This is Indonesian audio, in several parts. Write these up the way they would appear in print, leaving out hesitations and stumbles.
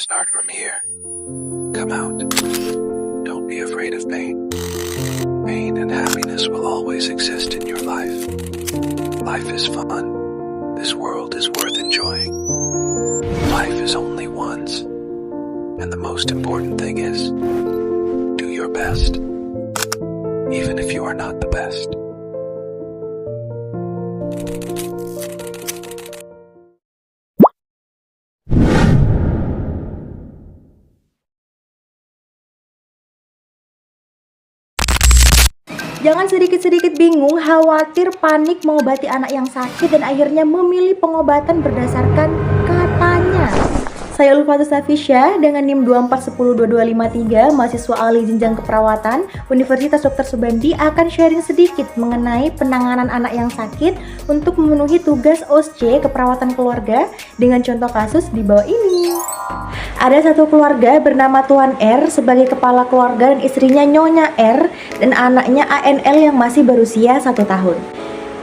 Start from here. Come out. Don't be afraid of pain. Pain and happiness will always exist in your life. Life is fun. This world is worth enjoying. Life is only once. And the most important thing is, do your best. Even if you are not the best. Jangan sedikit-sedikit bingung, khawatir, panik mengobati anak yang sakit dan akhirnya memilih pengobatan berdasarkan katanya. Saya Ulfatus Hafisya dengan NIM 2410223, mahasiswa ahli jenjang keperawatan Universitas Dr. Subandi akan sharing sedikit mengenai penanganan anak yang sakit untuk memenuhi tugas OSC keperawatan keluarga dengan contoh kasus di bawah ini. Ada satu keluarga bernama Tuan R sebagai kepala keluarga dan istrinya Nyonya R dan anaknya ANL yang masih berusia 1 tahun.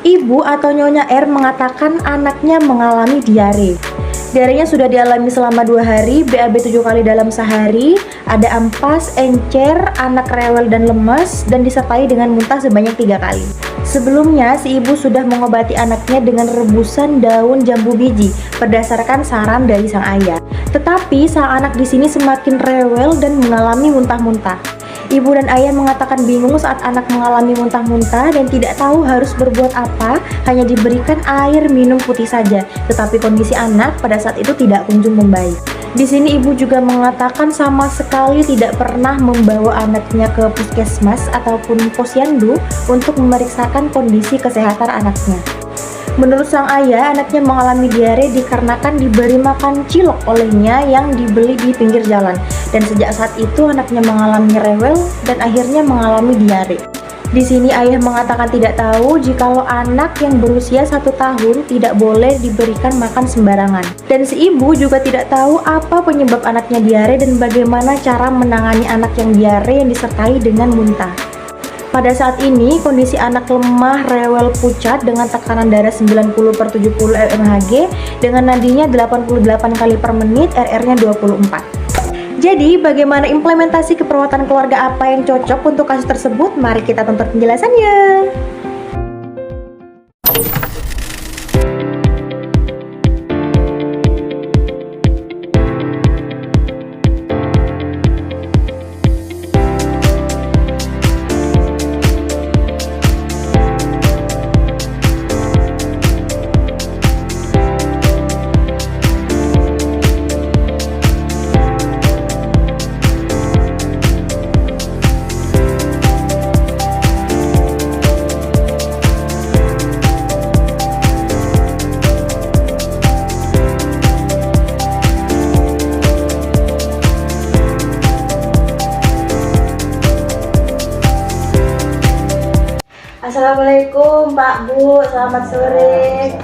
Ibu atau Nyonya R mengatakan anaknya mengalami diare. Diarenya sudah dialami selama 2 hari, BAB 7 kali dalam sehari, ada ampas, encer, anak rewel dan lemas, dan disertai dengan muntah sebanyak 3 kali. Sebelumnya, si ibu sudah mengobati anaknya dengan rebusan daun jambu biji berdasarkan saran dari sang ayah. Tetapi sang anak di sini semakin rewel dan mengalami muntah-muntah. Ibu dan ayah mengatakan bingung saat anak mengalami muntah-muntah dan tidak tahu harus berbuat apa, hanya diberikan air minum putih saja. Tetapi kondisi anak pada saat itu tidak kunjung membaik. Di sini ibu juga mengatakan sama sekali tidak pernah membawa anaknya ke puskesmas ataupun posyandu untuk memeriksakan kondisi kesehatan anaknya. Menurut sang ayah, anaknya mengalami diare dikarenakan diberi makan cilok olehnya yang dibeli di pinggir jalan. Dan sejak saat itu anaknya mengalami rewel dan akhirnya mengalami diare. Di sini ayah mengatakan tidak tahu jikalau anak yang berusia 1 tahun tidak boleh diberikan makan sembarangan. Dan si ibu juga tidak tahu apa penyebab anaknya diare dan bagaimana cara menangani anak yang diare yang disertai dengan muntah. Pada saat ini, kondisi anak lemah, rewel, pucat dengan tekanan darah 90/70 mmHg dengan nadinya 88 kali per menit, RR-nya 24. Jadi, bagaimana implementasi keperawatan keluarga apa yang cocok untuk kasus tersebut? Mari kita tonton penjelasannya. Assalamualaikum Pak Bu, selamat sore.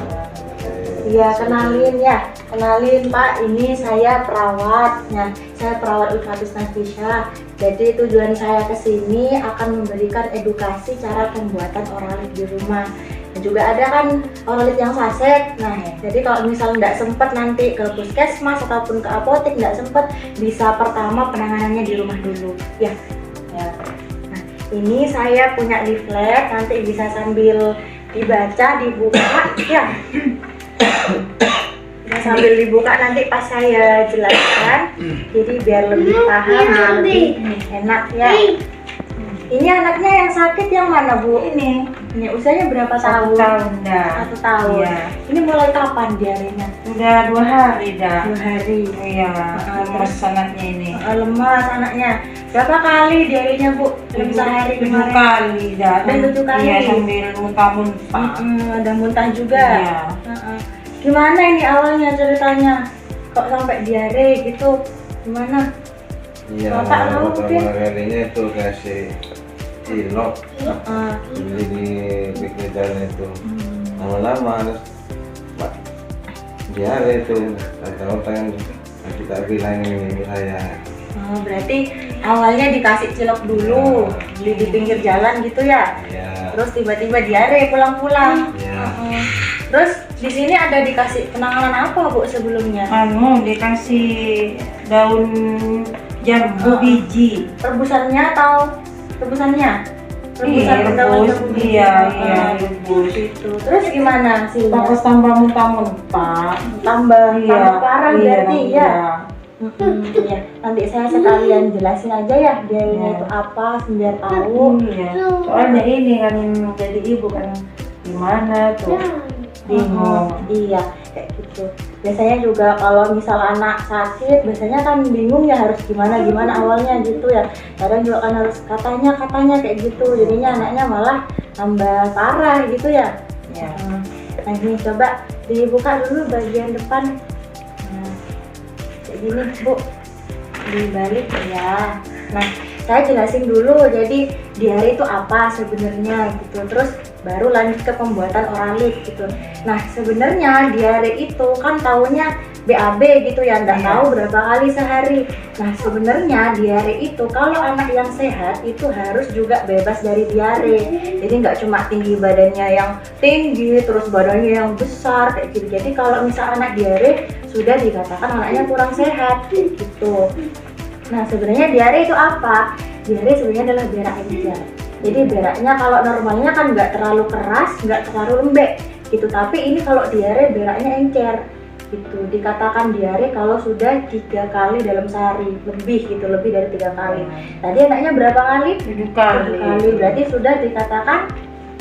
Iya, kenalin Pak, ini saya perawat. Nah, saya perawat Ulfatus Hafisya. Jadi tujuan saya ke sini akan memberikan edukasi cara pembuatan oralit di rumah. Dan juga ada kan oralit yang sachet. Nah, jadi kalau misalnya nggak sempat nanti ke puskesmas ataupun ke apotek nggak sempat, bisa pertama penanganannya di rumah dulu. Ya. Ini saya punya leaflet, nanti bisa sambil dibaca, dibuka ya. Bisa sambil dibuka nanti pas saya jelaskan. Jadi biar lebih paham, biar lebih enak ya. Ini anaknya yang sakit yang mana Bu? Ini usianya berapa tahun? 1 tahun dah. 1 tahun. Iya. Ini mulai kapan diarenya? Udah 2 hari dah. 2 hari. Iya. Terus anaknya ini. Lemas anaknya. Berapa kali diarenya Bu? Dalam sehari 7 kali dah. Dan 7 kali. Iya, sambil muntah-muntah. Ada muntah juga. Iya. Gimana ini awalnya ceritanya? Kok sampai diare gitu? Gimana? Iya, Bapak pertama kalinya itu kasih cilok beli di pinggir jalan itu. Lama-lama harus diare itu, tahu-tahu yang kita bilang ini saya. Berarti awalnya dikasih cilok dulu, beli di pinggir jalan gitu ya? Iya. Terus tiba-tiba diare pulang-pulang. Iya. Terus di sini ada dikasih penanganan apa Bu sebelumnya? Dikasih daun jambu biji. Rebusannya atau rebusannya? Rebusan daun jambu biji. Iya, rebus. Gitu. Terus gimana hasilnya? Takut tambah muntah-muntah. Tambah parah berarti ya. Iya. Ya, nanti saya sekalian jelasin aja ya diarenya itu apa biar tahu. Iya. Soalnya ini kan jadi ibu kan gimana tuh bingung. Iya, kayak gitu. Biasanya juga kalau misal anak sakit, biasanya kan bingung ya harus gimana awalnya gitu ya. Kadang juga kan harus katanya kayak gitu. Jadinya anaknya malah tambah parah gitu ya. Iya. Nah ini coba dibuka dulu bagian depan. Nah, kayak gini Bu, dibalik ya. Nah, saya jelasin dulu. Jadi diare itu apa sebenarnya gitu. Terus baru lanjut ke pembuatan oralit gitu. Nah sebenarnya diare itu kan taunya BAB gitu ya, nggak tahu berapa kali sehari. Nah sebenarnya diare itu kalau anak yang sehat itu harus juga bebas dari diare. Jadi nggak cuma tinggi badannya yang tinggi, terus badannya yang besar kayak gitu. Jadi kalau misal anak diare sudah dikatakan anaknya kurang sehat gitu. Nah sebenarnya diare itu apa? Diare sebenarnya adalah berak encer. Jadi beraknya kalau normalnya kan nggak terlalu keras, nggak terlalu lembek gitu. Tapi ini kalau diare beraknya encer gitu. Dikatakan diare kalau sudah 3 kali dalam sehari, lebih dari 3 kali. Tadi anaknya berapa kali? 7 kali. 7 kali, berarti sudah dikatakan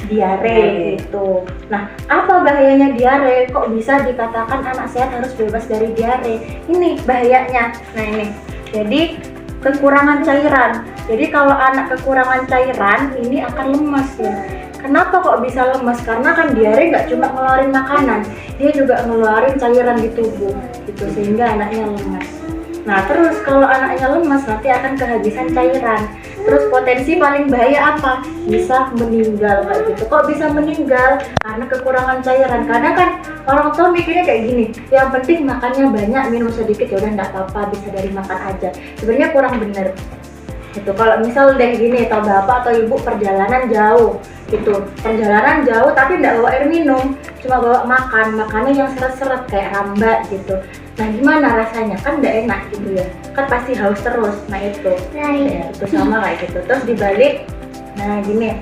diare gitu. Nah, apa bahayanya diare? Kok bisa dikatakan anak sehat harus bebas dari diare? Ini bahayanya. Nah ini, jadi kekurangan cairan. Jadi kalau anak kekurangan cairan ini akan lemas ya. Kenapa kok bisa lemas? Karena kan diare nggak cuma ngeluarin makanan, dia juga ngeluarin cairan di tubuh gitu, sehingga anaknya lemas. Nah terus kalau anaknya lemas nanti akan kehabisan cairan. Terus potensi paling bahaya apa? Bisa meninggal kayak gitu. Kok bisa meninggal? Karena kekurangan cairan. Karena kan orang tua mikirnya kayak gini, yang penting makannya banyak, minum sedikit ya udah nggak apa-apa, bisa dari makan aja. Sebenarnya kurang bener. Gitu. Kalau misal deh gini, atau bapak atau ibu perjalanan jauh gitu, perjalanan jauh tapi nggak bawa air minum, cuma bawa makannya yang seret-seret kayak ramba gitu. Nah gimana rasanya? Kan nggak enak gitu ya, kan pasti haus terus. Nah itu itu sama kayak gitu. Terus dibalik, nah gini.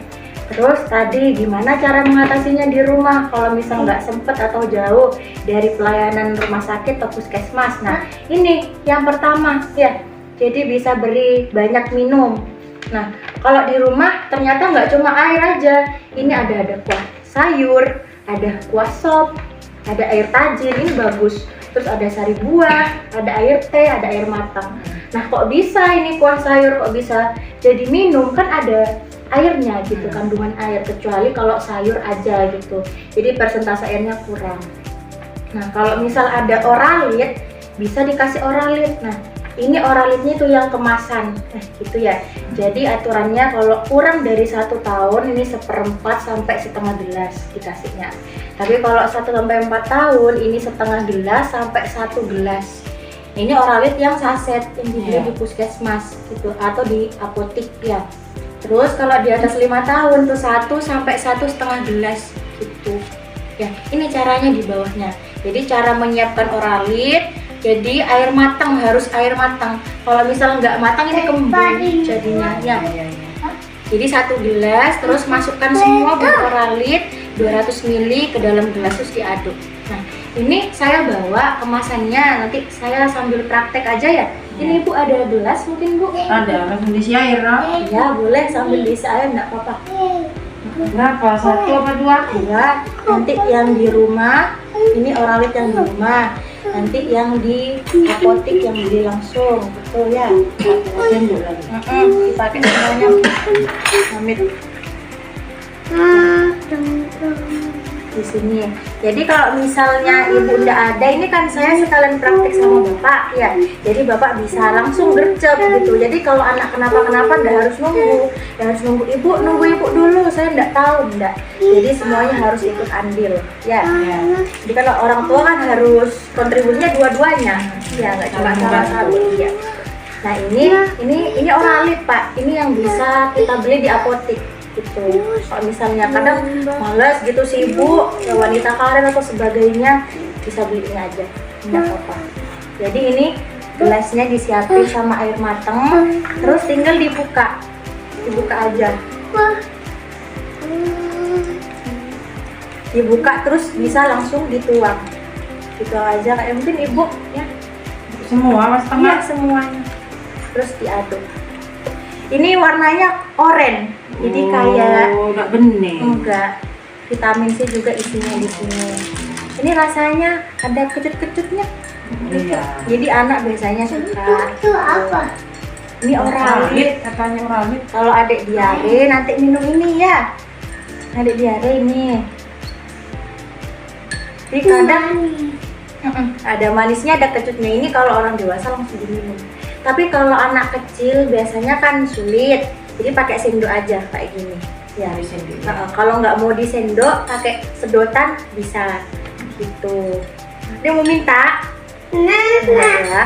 Terus tadi gimana cara mengatasinya di rumah kalau misal nggak sempet atau jauh dari pelayanan rumah sakit atau puskesmas? Nah ini yang pertama ya, jadi bisa beri banyak minum. Nah kalau di rumah ternyata nggak cuma air aja, ini ada kuah sayur, ada kuah sop, ada air tajin, ini bagus. Terus ada sari buah, ada air teh, ada air matang. Nah kok bisa ini kuah sayur kok bisa jadi minum? Kan ada airnya gitu, kandungan air, kecuali kalau sayur aja gitu. Jadi persentase airnya kurang. Nah kalau misal ada oralit, bisa dikasih oralit. Nah ini oralitnya itu yang kemasan, gitu ya. Jadi aturannya kalau kurang dari 1 tahun ini 1/4 sampai setengah gelas dikasihnya. Tapi kalau 1 sampai 4 tahun ini setengah gelas sampai 1 gelas. Ini oralit yang saset yang dibeli di puskesmas gitu atau di apotik ya. Terus kalau di atas 5 tahun tuh 1 sampai 1,5 gelas gitu. Ya, ini caranya di bawahnya. Jadi cara menyiapkan oralit, jadi air matang, harus air matang. Kalau misal nggak matang ini kembung jadinya ya. Jadi 1 gelas, terus masukkan semua bubuk oralit 200 ml ke dalam gelas terus diaduk. Nah, ini saya bawa kemasannya, nanti saya sambil praktek aja ya. Ini Ibu ada gelas mungkin Bu? Ada, langsung diisi air lah. Ya boleh sambil diisi air, nggak apa-apa. Berapa? 1 apa 2? Ya, nanti yang di rumah, ini oralit yang di rumah. Nanti yang di apotik yang beli langsung, betul ya? Dipakai semuanya. Amit. Di sini. Jadi kalau misalnya Ibu nggak ada, ini kan saya sekalian praktik sama Bapak ya. Jadi Bapak bisa langsung gercep gitu. Jadi kalau anak kenapa-kenapa nggak harus nunggu. Nggak harus nunggu Ibu dulu, saya nggak tahu, nggak. Jadi semuanya harus ikut andil ya. Jadi kalau orang tua kan harus kontribusinya dua-duanya. Ya, nggak cuma salah satu ya. Nah ini oralit Pak. Ini yang bisa kita beli di apotik. gitu. Kalau misalnya kadang males gitu sibuk ya wanita karir atau sebagainya, bisa beli ini aja, nggak apa-apa. Jadi ini gelasnya disiapin sama air mateng, terus tinggal dibuka aja, dibuka terus bisa langsung dituang gitu aja, kayak mungkin ibu ya Semua mas iya tengah. semuanya, terus diaduk. Ini warnanya oranye, jadi kayak enggak bening. enggak, vitamin C juga isinya di sini. Ini rasanya ada kecut-kecutnya. Iya. Jadi anak biasanya suka. Itu apa? Ini oralit. Katanya oralit. Kalau adik diare nanti minum ini ya. Adik diare ini. Jadi kadang ada manisnya, ada kecutnya. Ini kalau orang dewasa langsung diminum. Tapi kalau anak kecil biasanya kan sulit. Jadi pakai sendok aja kayak gini. Ya. Kalau nggak mau di sendok, pakai sedotan bisa. Gitu. Dia mau minta? Ya.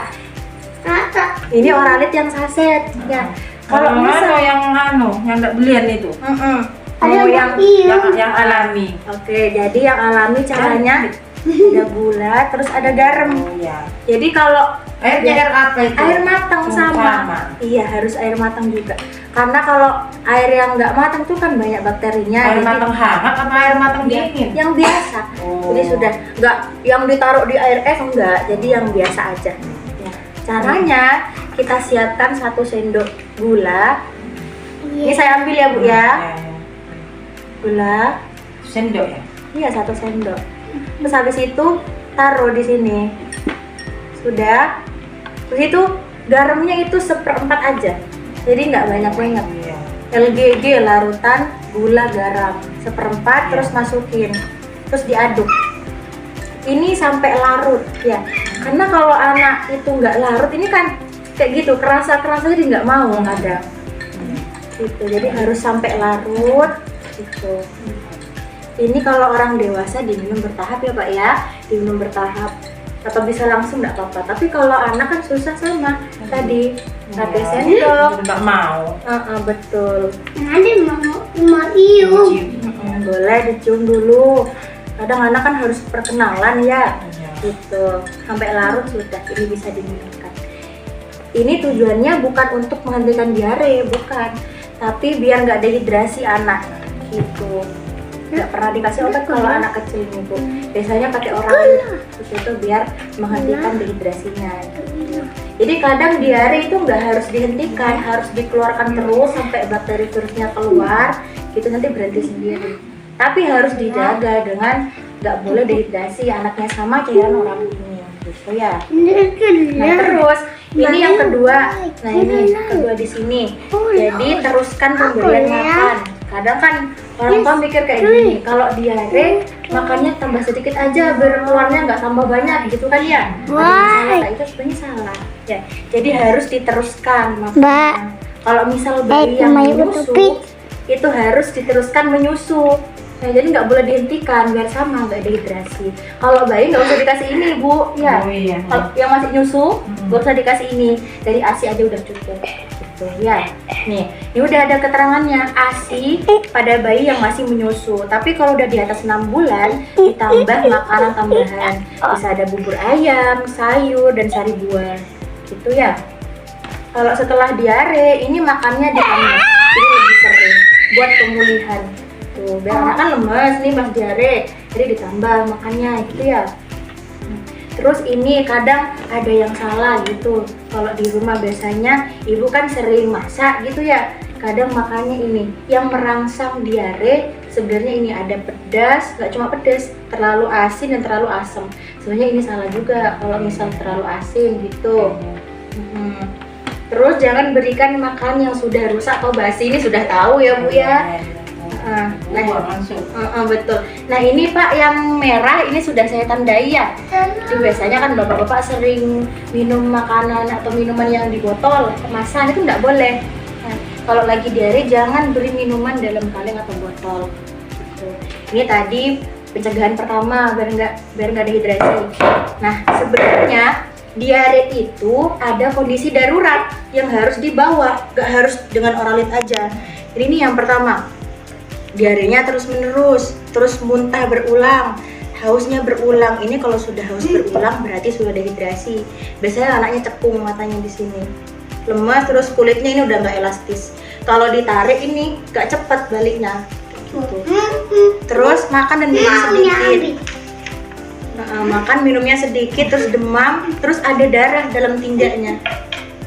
Ini oralit yang saset ya. Kalau Kalau misal misal yang enggak belian itu. mau yang Yang alami. Oke, jadi yang alami caranya ada gula, terus ada garam. Oh iya. Jadi kalau Airnya air apa itu? air matang sama. Iya, harus air matang juga. Karena kalau air yang nggak matang tuh kan banyak bakterinya. Air Jadi matang hangat apa air matang dingin? yang biasa. Oh. Jadi sudah nggak yang ditaruh di air es enggak. Jadi yang biasa aja. Ya. Caranya kita siapkan 1 sendok gula. Ini saya ambil ya Bu ya. Iya, iya. Gula. Sendok ya. Iya 1 sendok. Terus habis itu taruh di sini. Sudah. Terus itu garamnya itu 1/4 aja. Jadi nggak banyak-banyak. Iya. LGG larutan gula garam 1/4 terus masukin. Terus diaduk. Ini sampai larut ya. Karena kalau anak itu nggak larut ini kan kayak gitu kerasa jadi nggak mau kadang. Gitu. Jadi harus sampai larut gitu. Ini kalau orang dewasa diminum bertahap ya Pak ya, diminum bertahap atau bisa langsung nggak apa-apa. Tapi kalau anak kan susah sama tadi pakai sendok. Nggak mau. Betul. Nanti mau iu. Boleh dicium dulu. Kadang anak kan harus perkenalan ya, Iya. gitu. Sampai larut sudah, ini bisa diminumkan. Ini tujuannya bukan untuk menghentikan diare, bukan. Tapi biar nggak dehidrasi anak, gitu. Nggak pernah dikasih obat kalau anak kecil ini Bu. Biasanya pakai oralit, terus itu biar menghentikan dehidrasinya. Jadi kadang diare itu nggak harus dihentikan, harus dikeluarkan terus sampai bakteri virusnya keluar, gitu nanti berhenti sendiri. Tapi harus dijaga dengan nggak boleh dehidrasi anaknya sama cairan orang ini, gitu ya. Nah terus ini yang kedua, nah ini kedua di sini. Jadi teruskan pemberian makan. Kadang kan orang tua mikir kayak gini, kalau diare makannya tambah sedikit aja, berkeluarnya nggak tambah banyak, gitu kan ya? Salah, itu sebenarnya salah. Ya, jadi harus diteruskan makannya. Kalau misal bayi yang menyusu, itu harus diteruskan menyusu. Nah, jadi nggak boleh dihentikan biar sama nggak dehidrasi. Kalau bayi nggak usah dikasih ini Bu, ya. Oh iya. Kalau yang masih nyusu nggak usah dikasih ini, dari ASI aja udah cukup. Gitu ya. Nih, ini udah ada keterangannya ASI pada bayi yang masih menyusu. Tapi kalau udah di atas 6 bulan ditambah makanan tambahan. Bisa ada bubur ayam, sayur dan sari buah. Gitu ya. Kalau setelah diare ini makannya ditambah, jadi lebih sering buat pemulihan. Tuh, biar anak kan lemes nih pas diare, jadi ditambah makannya gitu ya. Terus ini kadang ada yang salah gitu. Kalau di rumah biasanya ibu kan sering masak gitu ya. Kadang makannya ini yang merangsang diare. Sebenarnya ini ada pedas, nggak cuma pedas, terlalu asin dan terlalu asam. Sebenarnya ini salah juga kalau misal terlalu asin gitu. Terus jangan berikan makan yang sudah rusak atau basi. Ini sudah tahu ya Bu ya. Nah, masuk. Betul. Nah ini Pak yang merah ini sudah saya tandai ya. Jadi biasanya kan bapak-bapak sering minum makanan atau minuman yang di botol kemasan, itu nggak boleh. Nah, kalau lagi diare jangan beri minuman dalam kaleng atau botol. Gitu. Ini tadi pencegahan pertama biar nggak dehidrasi. Nah sebenarnya diare itu ada kondisi darurat yang harus dibawa, nggak harus dengan oralit aja. Jadi ini yang pertama. diarenya terus-menerus, terus muntah berulang, hausnya berulang. Ini kalau sudah haus berulang berarti sudah dehidrasi. Biasanya anaknya cekung matanya di sini, lemas, terus kulitnya ini udah nggak elastis. Kalau ditarik ini nggak cepat baliknya. Gitu. Terus makan dan minum sedikit. Makan minumnya sedikit, terus demam, terus ada darah dalam tinjaknya.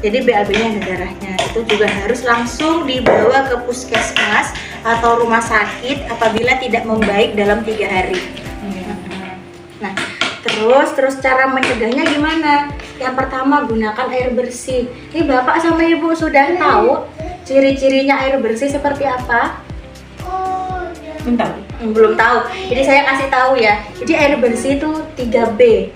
Jadi BAB-nya ada darahnya. Itu juga harus langsung dibawa ke puskesmas atau rumah sakit apabila tidak membaik dalam 3 hari. Nah, terus cara mencegahnya gimana? Yang pertama, gunakan air bersih. Ini Bapak sama Ibu sudah tahu ciri-cirinya air bersih seperti apa? Belum tahu. Jadi saya kasih tahu ya. Jadi air bersih itu 3B.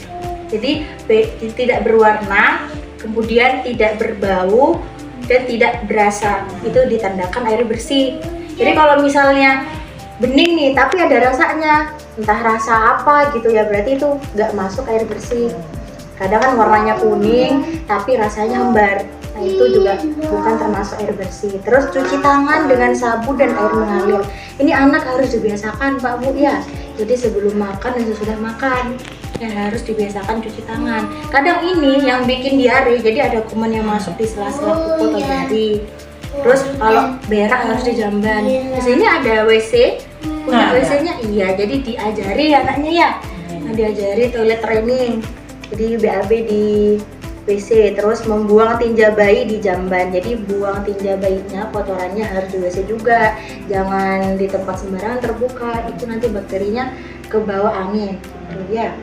Jadi B, tidak berwarna, kemudian tidak berbau, dan tidak berasa. Itu ditandakan air bersih. Jadi kalau misalnya bening nih tapi ada rasanya, entah rasa apa gitu ya, berarti itu nggak masuk air bersih. Kadang kan warnanya kuning tapi rasanya hambar. Nah itu juga bukan termasuk air bersih. Terus cuci tangan dengan sabun dan air mengalir. Ini anak harus dibiasakan Pak Bu ya. Jadi sebelum makan dan sesudah makan ya harus dibiasakan cuci tangan. Kadang ini yang bikin diare, jadi ada kuman yang masuk di sela-sela kuku atau jari. Terus kalau berak harus dijamban. Di sini ada WC, punya WC-nya iya. Jadi diajari anaknya ya. Nah, diajari toilet training. Jadi BAB di WC, terus membuang tinja bayi di jamban. Jadi buang tinja bayinya, kotorannya harus di WC juga. Jangan di tempat sembarangan terbuka, itu nanti bakterinya ke bawah angin gitu ya.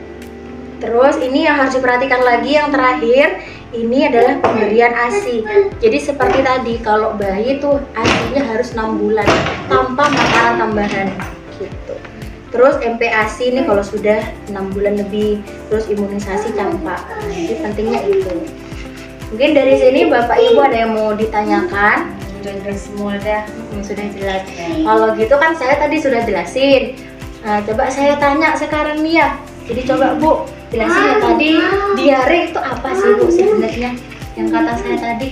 Terus ini yang harus diperhatikan lagi yang terakhir, ini adalah pemberian ASI. Jadi seperti tadi, kalau bayi tuh ASI-nya harus 6 bulan tanpa makanan tambahan gitu. Terus MPASI ini kalau sudah 6 bulan lebih, terus imunisasi campak. Jadi pentingnya itu. Mungkin dari sini Bapak Ibu ada yang mau ditanyakan? Sudah jelas semua dah. Sudah jelas. Kalau gitu kan saya tadi sudah jelasin. Nah, coba saya tanya sekarang nih ya. Jadi coba Bu, jelasin ya tadi diare itu apa sih Bu sebenarnya? Yang kata saya tadi.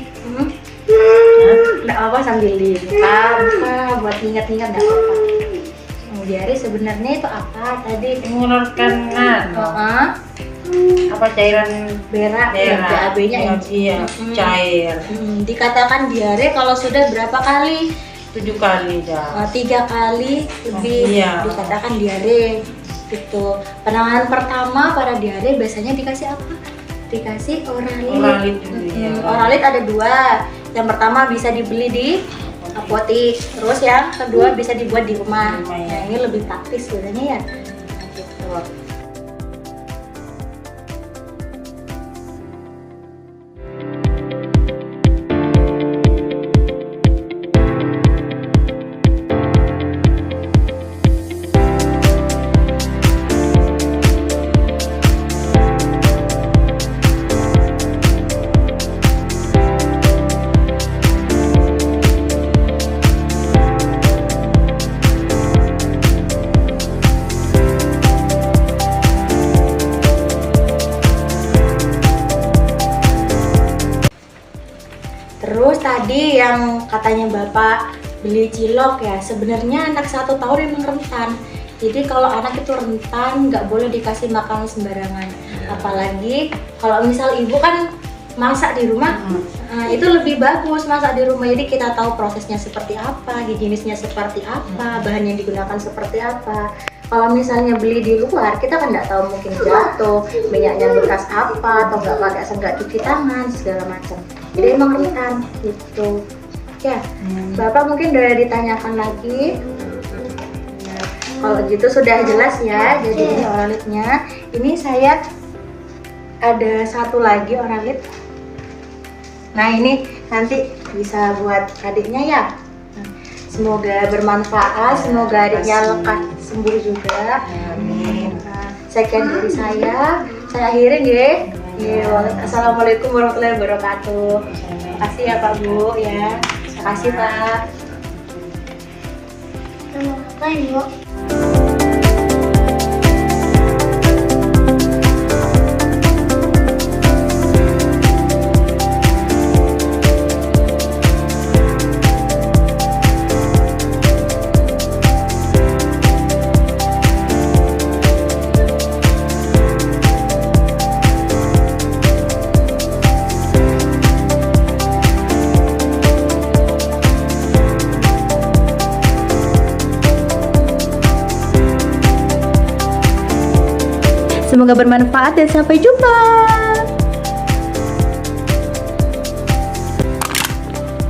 Nggak apa sambil dibuka buat ingat-ingat nggak apa-apa. Diare sebenarnya itu apa tadi? Mengeluarkan apa cairan berak, BAB-nya iya, cair. Dikatakan diare kalau sudah berapa kali? 7 kali dah. 3 kali lebih iya. Dikatakan diare gitu. Penanganan pertama pada diare biasanya dikasih apa? Dikasih oralit. Oralit dulu ya. Oralit ada 2. Yang pertama bisa dibeli di apotik, terus yang kedua bisa dibuat di rumah. Nah, ini lebih praktis sebenarnya ya. Nah, gitu. Terus tadi yang katanya Bapak beli cilok ya, sebenarnya anak 1 tahun emang rentan. Jadi kalau anak itu rentan nggak boleh dikasih makanan sembarangan. Apalagi kalau misal ibu kan masak di rumah, itu lebih bagus masak di rumah. Jadi kita tahu prosesnya seperti apa, higienisnya seperti apa, bahan yang digunakan seperti apa. Kalau misalnya beli di luar, kita kan nggak tahu, mungkin jatuh, minyaknya bekas apa, atau nggak cuci tangan segala macam. Jadi emang rentan gitu. Ya, Bapak mungkin udah ditanyakan lagi. Nah, kalau gitu sudah jelas ya. Jadi ini oralitnya. Ini saya ada 1 lagi oralit. Nah ini nanti bisa buat adiknya ya. Semoga bermanfaat, semoga adiknya lekas sembuh juga. Amin. Nah, sekian dari saya akhirin ya. Assalamualaikum warahmatullahi wabarakatuh. Terima kasih ya Pak Bu ya. Terima kasih Pak. Terima kasih Bu. Semoga bermanfaat dan sampai jumpa.